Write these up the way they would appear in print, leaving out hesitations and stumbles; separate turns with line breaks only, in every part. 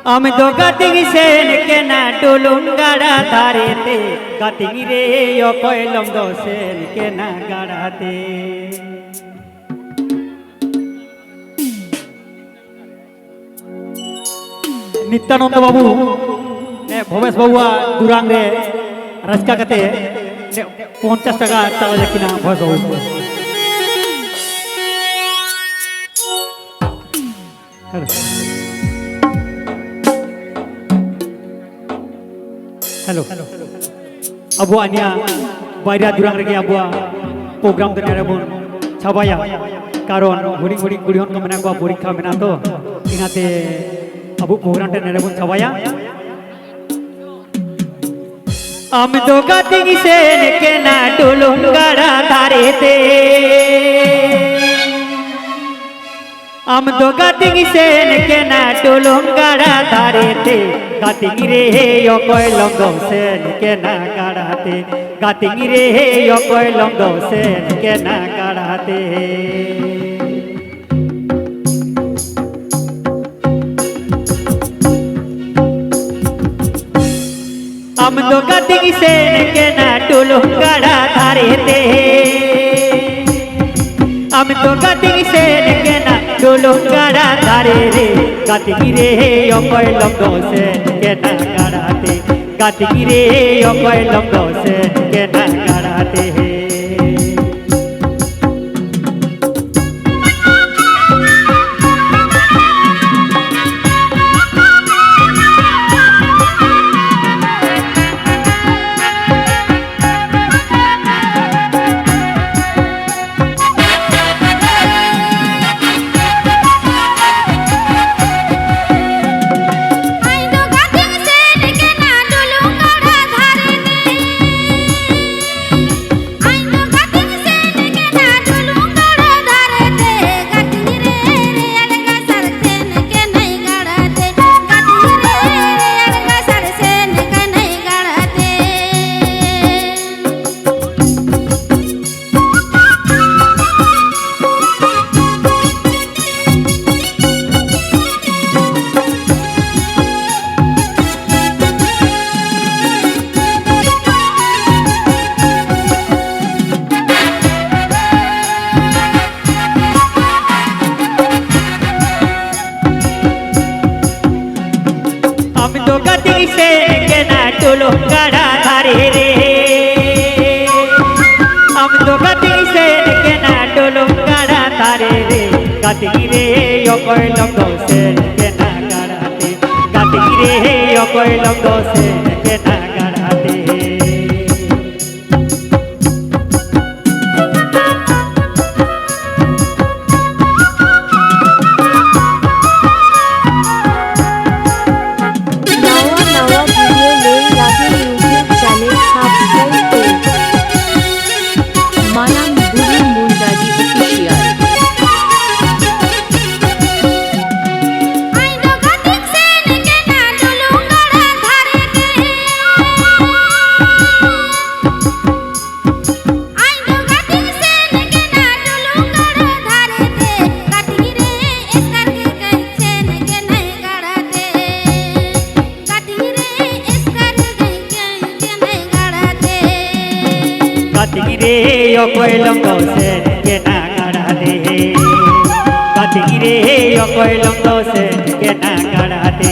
আমি তো কাটিং সেন কেনা টুলুন গাড়া ধারেতে কাটিং রে অকয়লম দোসেন কেনা গাড়াতে নিত্যানন্দ বাবু ভবেশ বাবুয়া দুরাং রে রাজকা কাতে 50 টাকা চাওয়া যায় কিনা ভবেশ বাবু हेलो अबो आनिया बायरा दुरांग रेगे अबो प्रोग्राम देने रेबन छाबाया कारण हुडिंग हुडिंग गुड़ियन को मेना को परीक्षा मेना तो इनाते अबो प्रोग्राम देने रेबन छाबाया आम तो काटिंग सेन के ना टुलुन गाड़ा धारेते आम तो काटिंग सेन के ना टुलुन गाड़ा धारेते काटिंग रे অকয়লম দোসেন के ना गाड़ाते काटिंग रे অকয়লম দোসেন के ना गाड़ाते आम तो काटिंग सेन के ना टुलुन गाड़ा धारेते आम तो काटिंग सेन के ना टुलुन गाड़ा धारे रे काटिंग रे অকয়লম দোসেন के ना गाड़ाते काटिंग रे অকয়লম দোসেন के ना गाड़ाते काटिंग सेन के ना टुलुन गाड़ा धारे रे हम तो काटिंग सेन के ना टुलुन गाड़ा धारे रे काटिंग रे অকয়লম দোসেন के ना गाड़ाते काटिंग रे অকয়লম দোসেন के ना गाड़ाते काटिंग रे অকয়লম দোসেন के ना गाड़ाते काटिंग रे অকয়লম দোসেন के ना गाड़ाते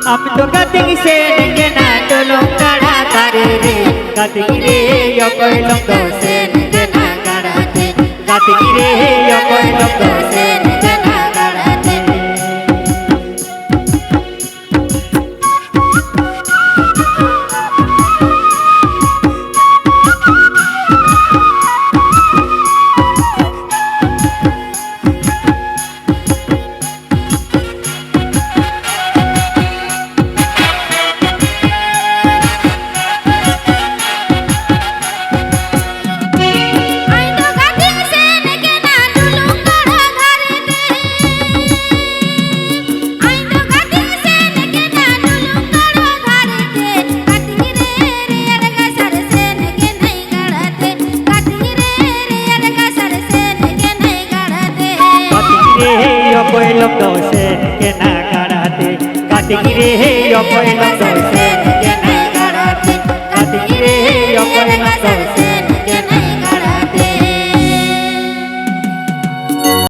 हम तो काटिंग सेन के ना टुलुन गाड़ा धारे रे काटिंग रे অকয়লম দোসেন के ना गाड़ाते काटिंग रे অকয়লম দোসেন के ना गाड़ाते অকয় লঙ্গ